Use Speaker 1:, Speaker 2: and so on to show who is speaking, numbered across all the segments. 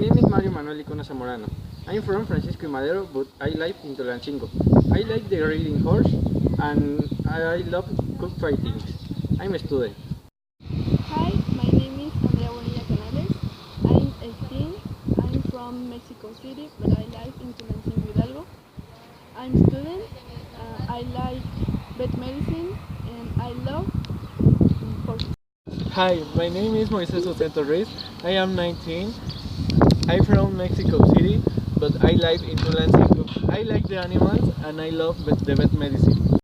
Speaker 1: name is Mario Manuel Icona Zamorano. I'm from Francisco y Madero, but I live in Tulancingo. I like the riding horse and I love cook fried things. I'm a student.
Speaker 2: Hi, my name is Andrea Bonilla Canales. I'm 18. I'm from Mexico City, but I live in Tulancingo, Hidalgo. I'm a student. I like vet medicine and I love horses.
Speaker 3: Hi, my name is Moises Ocento Reyes. I am 19. I'm from Mexico City, but I live in Tulancingo. I like the animals and I love the vet medicine.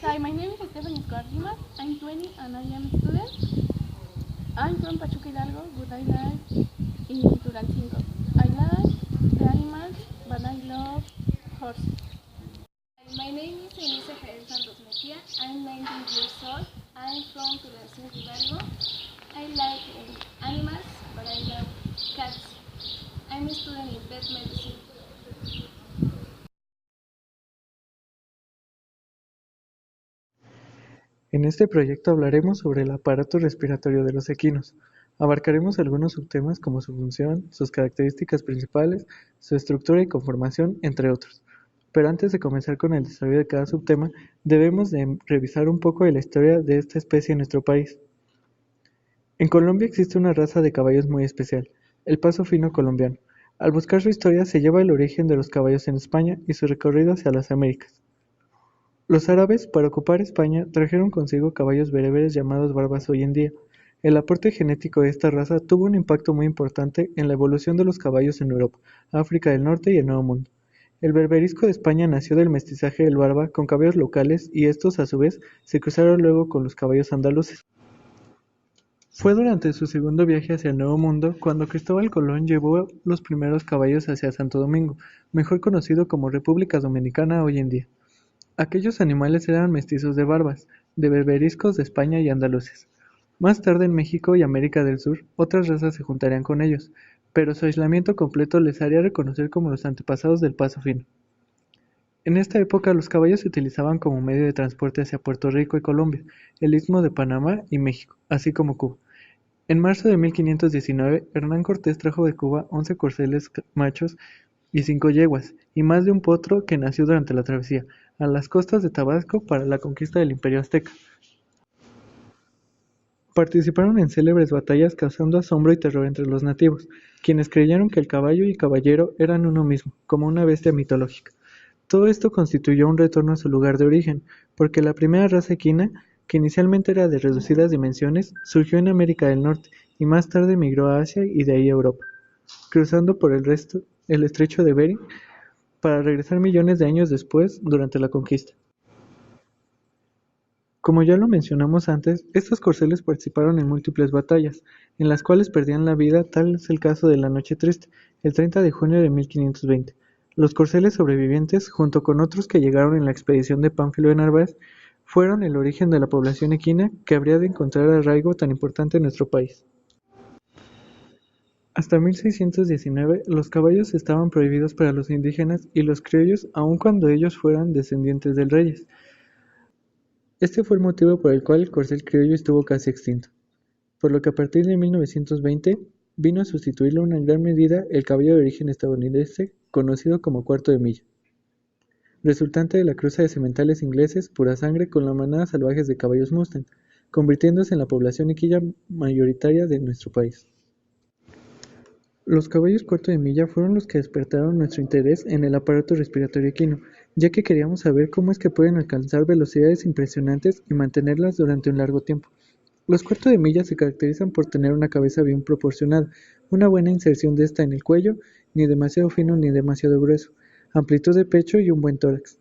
Speaker 2: Hi, my name is Stephanie Escobar. I'm 20 and I am a student. I'm from Pachuca, Hidalgo, but I live in Tulancingo. I like the animals, but I love horses.
Speaker 4: My name is Elisa Jael Santos Mejia. I'm 19 years old. I'm from Tulancingo, Hidalgo. I like animals, but I love cats. I'm a student in vet medicine.
Speaker 3: En este proyecto hablaremos sobre el aparato respiratorio de los equinos. Abarcaremos algunos subtemas como su función, sus características principales, su estructura y conformación, entre otros. Pero antes de comenzar con el desarrollo de cada subtema, debemos de revisar un poco de la historia de esta especie en nuestro país. En Colombia existe una raza de caballos muy especial, el paso fino colombiano. Al buscar su historia se lleva el origen de los caballos en España y su recorrido hacia las Américas. Los árabes, para ocupar España, trajeron consigo caballos bereberes llamados barbas hoy en día. El aporte genético de esta raza tuvo un impacto muy importante en la evolución de los caballos en Europa, África del Norte y el Nuevo Mundo. El berberisco de España nació del mestizaje del barba con caballos locales y estos, a su vez, se cruzaron luego con los caballos andaluces. Fue durante su segundo viaje hacia el Nuevo Mundo cuando Cristóbal Colón llevó los primeros caballos hacia Santo Domingo, mejor conocido como República Dominicana hoy en día. Aquellos animales eran mestizos de barbas, de berberiscos de España y andaluces. Más tarde en México y América del Sur, otras razas se juntarían con ellos, pero su aislamiento completo les haría reconocer como los antepasados del paso fino. En esta época los caballos se utilizaban como medio de transporte hacia Puerto Rico y Colombia, el Istmo de Panamá y México, así como Cuba. En marzo de 1519, Hernán Cortés trajo de Cuba 11 corceles machos y 5 yeguas, y más de un potro que nació durante la travesía, a las costas de Tabasco para la conquista del Imperio Azteca. Participaron en célebres batallas causando asombro y terror entre los nativos, quienes creyeron que el caballo y caballero eran uno mismo, como una bestia mitológica. Todo esto constituyó un retorno a su lugar de origen, porque la primera raza equina, que inicialmente era de reducidas dimensiones, surgió en América del Norte y más tarde migró a Asia y de ahí a Europa, cruzando por el estrecho de Bering para regresar millones de años después durante la conquista. Como ya lo mencionamos antes, estos corceles participaron en múltiples batallas, en las cuales perdían la vida, tal es el caso de la Noche Triste, el 30 de junio de 1520. Los corceles sobrevivientes, junto con otros que llegaron en la expedición de Pánfilo de Narváez, fueron el origen de la población equina que habría de encontrar arraigo tan importante en nuestro país. Hasta 1619, los caballos estaban prohibidos para los indígenas y los criollos, aun cuando ellos fueran descendientes de reyes. Este fue el motivo por el cual el corcel criollo estuvo casi extinto, por lo que a partir de 1920 vino a sustituirlo en gran medida el caballo de origen estadounidense conocido como cuarto de milla, resultante de la cruza de sementales ingleses pura sangre con la manada salvajes de caballos Mustang, convirtiéndose en la población equina mayoritaria de nuestro país. Los caballos cuarto de milla fueron los que despertaron nuestro interés en el aparato respiratorio equino, ya que queríamos saber cómo es que pueden alcanzar velocidades impresionantes y mantenerlas durante un largo tiempo. Los cuarto de milla se caracterizan por tener una cabeza bien proporcionada, una buena inserción de esta en el cuello, ni demasiado fino ni demasiado grueso, amplitud de pecho y un buen tórax.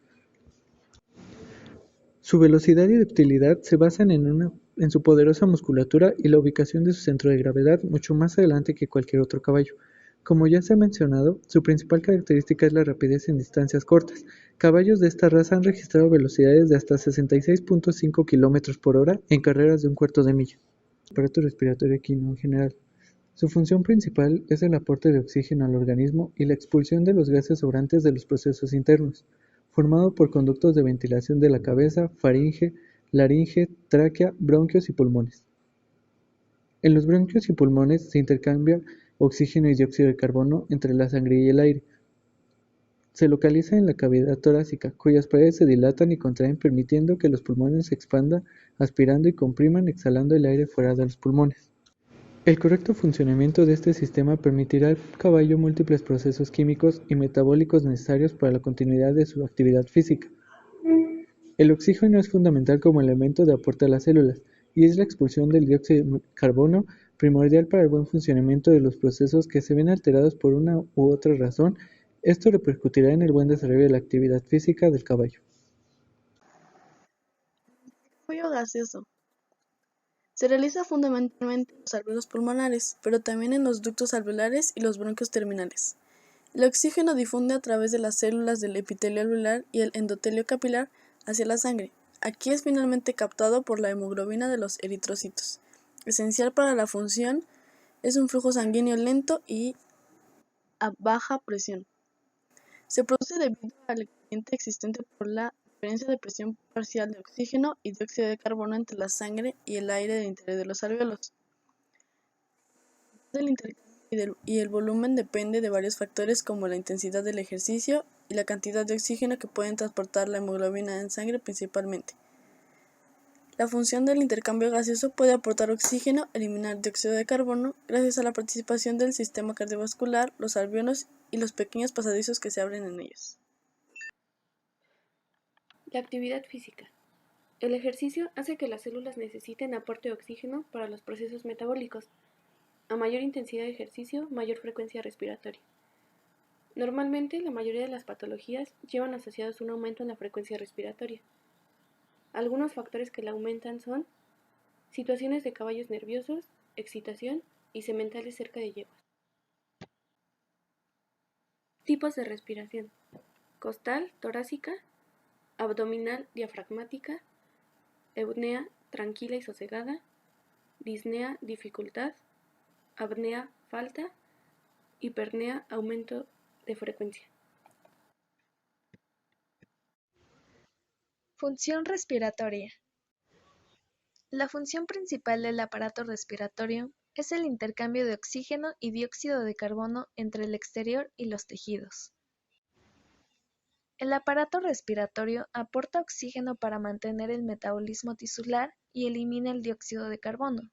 Speaker 3: Su velocidad y ductilidad se basan en su poderosa musculatura y la ubicación de su centro de gravedad mucho más adelante que cualquier otro caballo. Como ya se ha mencionado, su principal característica es la rapidez en distancias cortas. Caballos de esta raza han registrado velocidades de hasta 66.5 km por hora en carreras de un cuarto de milla. Aparato respiratorio equino en general. Su función principal es el aporte de oxígeno al organismo y la expulsión de los gases sobrantes de los procesos internos, formado por conductos de ventilación de la cabeza, faringe, laringe, tráquea, bronquios y pulmones. En los bronquios y pulmones se intercambia oxígeno y dióxido de carbono entre la sangre y el aire. Se localiza en la cavidad torácica, cuyas paredes se dilatan y contraen permitiendo que los pulmones se expandan, aspirando y compriman exhalando el aire fuera de los pulmones. El correcto funcionamiento de este sistema permitirá al caballo múltiples procesos químicos y metabólicos necesarios para la continuidad de su actividad física. El oxígeno es fundamental como elemento de aporte a las células, y es la expulsión del dióxido de carbono primordial para el buen funcionamiento de los procesos que se ven alterados por una u otra razón. Esto repercutirá en el buen desarrollo de la actividad física del caballo.
Speaker 2: Intercambio gaseoso. Se realiza fundamentalmente en los alveolos pulmonares, pero también en los ductos alveolares y los bronquios terminales. El oxígeno difunde a través de las células del epitelio alveolar y el endotelio capilar hacia la sangre. Aquí es finalmente captado por la hemoglobina de los eritrocitos. Esencial para la función, es un flujo sanguíneo lento y a baja presión. Se produce debido al gradiente existente por la diferencia de presión parcial de oxígeno y dióxido de carbono entre la sangre y el aire del interior de los alvéolos. El intercambio y el volumen depende de varios factores como la intensidad del ejercicio y la cantidad de oxígeno que pueden transportar la hemoglobina en sangre principalmente. La función del intercambio gaseoso puede aportar oxígeno, eliminar dióxido de carbono, gracias a la participación del sistema cardiovascular, los alvéolos y los pequeños pasadizos que se abren en ellos.
Speaker 5: La actividad física. El ejercicio hace que las células necesiten aporte de oxígeno para los procesos metabólicos. A mayor intensidad de ejercicio, mayor frecuencia respiratoria. Normalmente, la mayoría de las patologías llevan asociados un aumento en la frecuencia respiratoria. Algunos factores que la aumentan son situaciones de caballos nerviosos, excitación y sementales cerca de yeguas. Tipos de respiración: costal, torácica, abdominal, diafragmática, eupnea, tranquila y sosegada, disnea, dificultad, apnea, falta, hipernea, aumento de frecuencia.
Speaker 6: Función respiratoria. La función principal del aparato respiratorio es el intercambio de oxígeno y dióxido de carbono entre el exterior y los tejidos. El aparato respiratorio aporta oxígeno para mantener el metabolismo tisular y elimina el dióxido de carbono.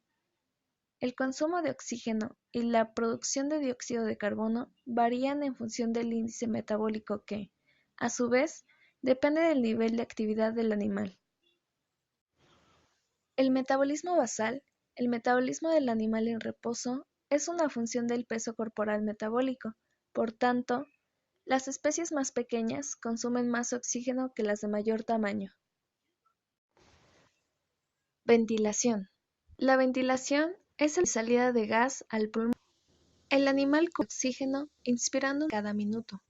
Speaker 6: El consumo de oxígeno y la producción de dióxido de carbono varían en función del índice metabólico que, a su vez, depende del nivel de actividad del animal. El metabolismo basal, el metabolismo del animal en reposo, es una función del peso corporal metabólico. Por tanto, las especies más pequeñas consumen más oxígeno que las de mayor tamaño. Ventilación. La ventilación es la salida de gas al pulmón. El animal con oxígeno inspirando cada minuto.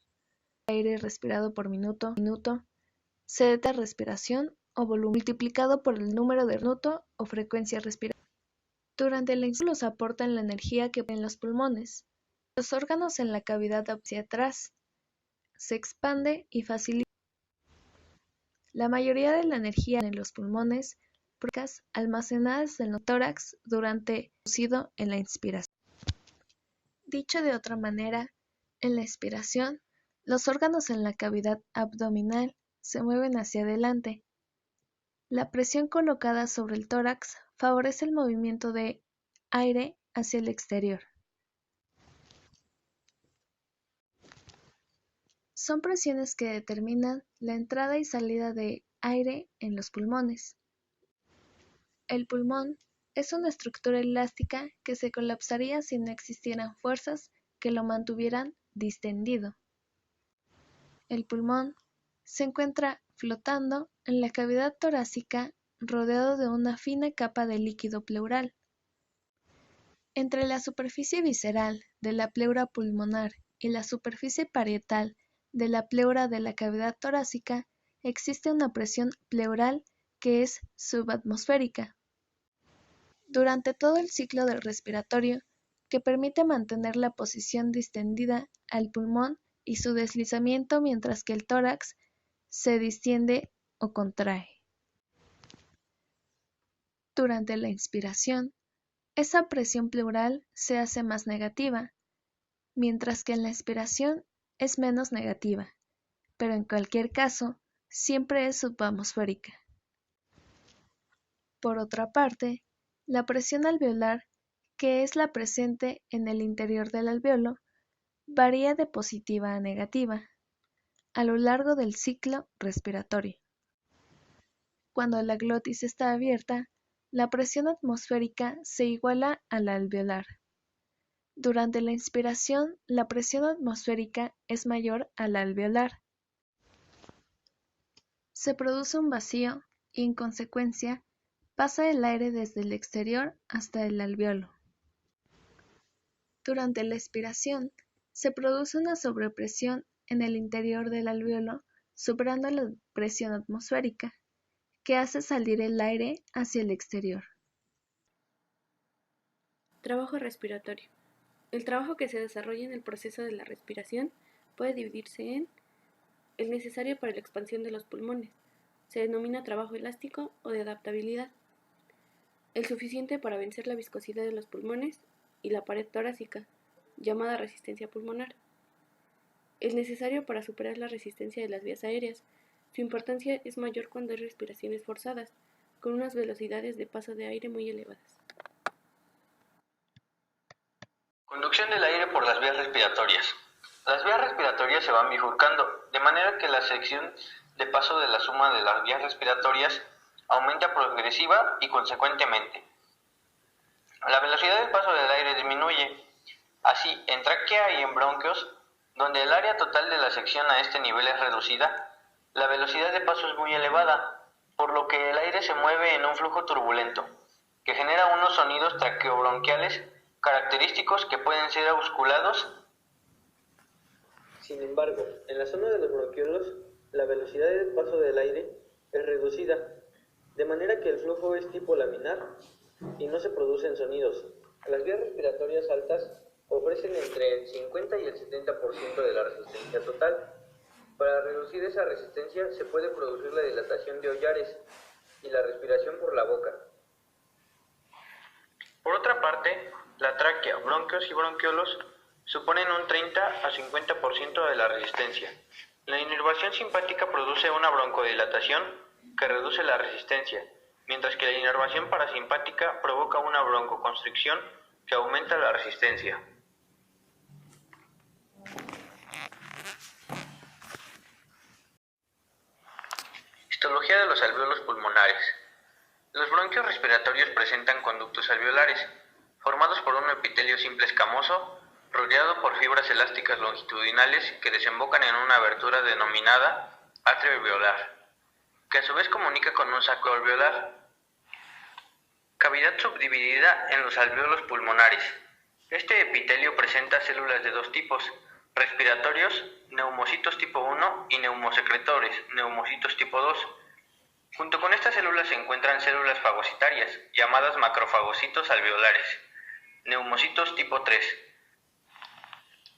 Speaker 6: Aire respirado por minuto, se detecta respiración o volumen multiplicado por el número de minuto o frecuencia respiratoria. Durante la inspiración los aportan la energía que en los pulmones. Los órganos en la cavidad hacia atrás se expande y facilita. La mayoría de la energía en los pulmones almacenadas en el tórax durante producido en la inspiración. Dicho de otra manera, en la expiración, los órganos en la cavidad abdominal se mueven hacia adelante. La presión colocada sobre el tórax favorece el movimiento de aire hacia el exterior. Son presiones que determinan la entrada y salida de aire en los pulmones. El pulmón es una estructura elástica que se colapsaría si no existieran fuerzas que lo mantuvieran distendido. El pulmón se encuentra flotando en la cavidad torácica rodeado de una fina capa de líquido pleural. Entre la superficie visceral de la pleura pulmonar y la superficie parietal de la pleura de la cavidad torácica existe una presión pleural que es subatmosférica. Durante todo el ciclo del respiratorio, que permite mantener la posición distendida al pulmón y su deslizamiento mientras que el tórax se distiende o contrae. Durante la inspiración, esa presión pleural se hace más negativa, mientras que en la expiración es menos negativa, pero en cualquier caso, siempre es subatmosférica. Por otra parte, la presión alveolar, que es la presente en el interior del alveolo, varía de positiva a negativa a lo largo del ciclo respiratorio. Cuando la glotis está abierta, la presión atmosférica se iguala a la alveolar. Durante la inspiración, la presión atmosférica es mayor a la alveolar. Se produce un vacío y, en consecuencia, pasa el aire desde el exterior hasta el alveolo. Durante la expiración, se produce una sobrepresión en el interior del alveolo, superando la presión atmosférica, que hace salir el aire hacia el exterior.
Speaker 5: Trabajo respiratorio. El trabajo que se desarrolla en el proceso de la respiración puede dividirse en el necesario para la expansión de los pulmones. Se denomina trabajo elástico o de adaptabilidad. El suficiente para vencer la viscosidad de los pulmones y la pared torácica, llamada resistencia pulmonar. El necesario para superar la resistencia de las vías aéreas. Su importancia es mayor cuando hay respiraciones forzadas, con unas velocidades de paso de aire muy elevadas.
Speaker 1: Conducción del aire por las vías respiratorias. Las vías respiratorias se van bifurcando, de manera que la sección de paso de la suma de las vías respiratorias aumenta progresiva y consecuentemente. La velocidad del paso del aire disminuye. Así, en tráquea y en bronquios, donde el área total de la sección a este nivel es reducida, la velocidad de paso es muy elevada, por lo que el aire se mueve en un flujo turbulento, que genera unos sonidos traqueobronquiales característicos que pueden ser auscultados. Sin embargo, en la zona de los bronquiolos, la velocidad de paso del aire es reducida, de manera que el flujo es tipo laminar y no se producen sonidos. Las vías respiratorias altas ofrecen entre el 50 y el 70% de la resistencia total. Para reducir esa resistencia se puede producir la dilatación de hollares y la respiración por la boca. Por otra parte, la tráquea, bronquios y bronquiolos suponen un 30 a 50% de la resistencia. La inervación simpática produce una broncodilatación que reduce la resistencia, mientras que la inervación parasimpática provoca una broncoconstricción que aumenta la resistencia. Histología de los alvéolos pulmonares. Los bronquios respiratorios presentan conductos alveolares, formados por un epitelio simple escamoso, rodeado por fibras elásticas longitudinales que desembocan en una abertura denominada atrio alveolar, que a su vez comunica con un saco alveolar. Cavidad subdividida en los alvéolos pulmonares. Este epitelio presenta células de dos tipos, respiratorios, neumocitos tipo 1 y neumosecretores, neumocitos tipo 2. Junto con estas células se encuentran células fagocitarias, llamadas macrofagocitos alveolares, neumocitos tipo 3.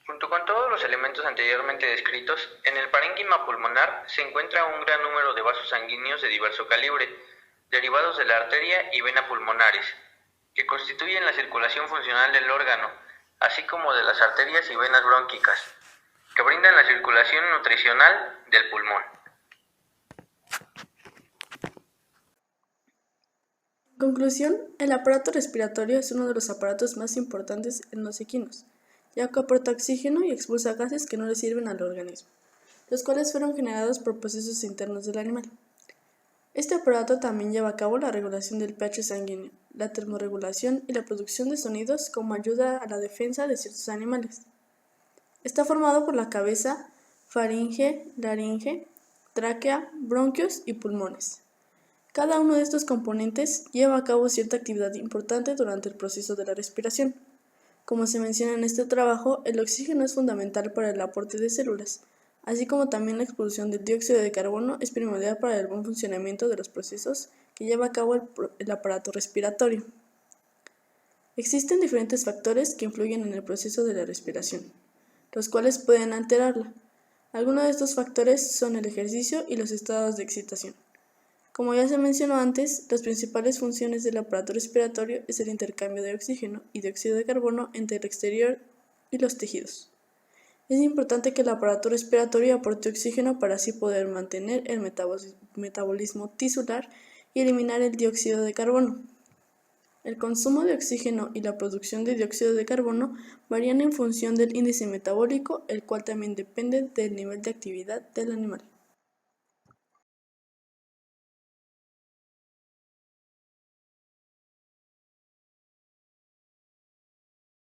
Speaker 1: Junto con todos los elementos anteriormente descritos, en el parénquima pulmonar se encuentra un gran número de vasos sanguíneos de diverso calibre, derivados de la arteria y vena pulmonares, que constituyen la circulación funcional del órgano, así como de las arterias y venas brónquicas, que brindan la circulación nutricional del pulmón.
Speaker 2: En conclusión, el aparato respiratorio es uno de los aparatos más importantes en los equinos, ya que aporta oxígeno y expulsa gases que no le sirven al organismo, los cuales fueron generados por procesos internos del animal. Este aparato también lleva a cabo la regulación del pH sanguíneo, la termorregulación y la producción de sonidos como ayuda a la defensa de ciertos animales. Está formado por la cabeza, faringe, laringe, tráquea, bronquios y pulmones. Cada uno de estos componentes lleva a cabo cierta actividad importante durante el proceso de la respiración. Como se menciona en este trabajo, el oxígeno es fundamental para el aporte de células, así como también la expulsión del dióxido de carbono es primordial para el buen funcionamiento de los procesos que lleva a cabo el aparato respiratorio. Existen diferentes factores que influyen en el proceso de la respiración, los cuales pueden alterarla. Algunos de estos factores son el ejercicio y los estados de excitación. Como ya se mencionó antes, las principales funciones del aparato respiratorio es el intercambio de oxígeno y dióxido de carbono entre el exterior y los tejidos. Es importante que el aparato respiratorio aporte oxígeno para así poder mantener el metabolismo tisular y eliminar el dióxido de carbono. El consumo de oxígeno y la producción de dióxido de carbono varían en función del índice metabólico, el cual también depende del nivel de actividad del animal.